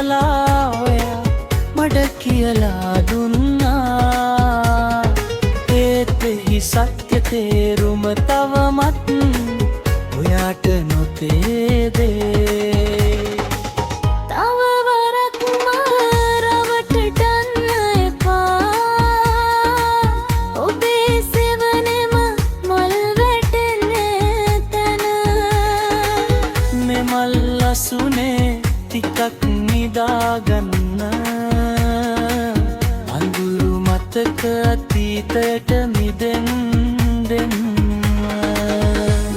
කියලා ඔයා මඩ කියලා දුන්නා. ඒත් එහි සත්‍ය තේරුම තවමත් ඔයාට නොතේරේ. තව වරක් මාරවටටන්න එපා. ඔබේ සෙවනෙම මල් වැටෙන තැන. මේ මල් අසුනේ ටිකක් නිදාගන්න. අඳුරු මතක අතීතයට මිදෙන්න දෙන්න.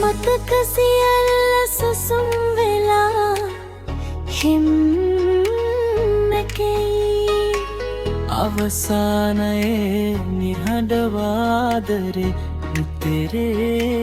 මතක සියල්ල සුසුම් වෙලා හිම් නැකෙයි. අවසානයේ නිහඬ වාදරේ උත්තරේ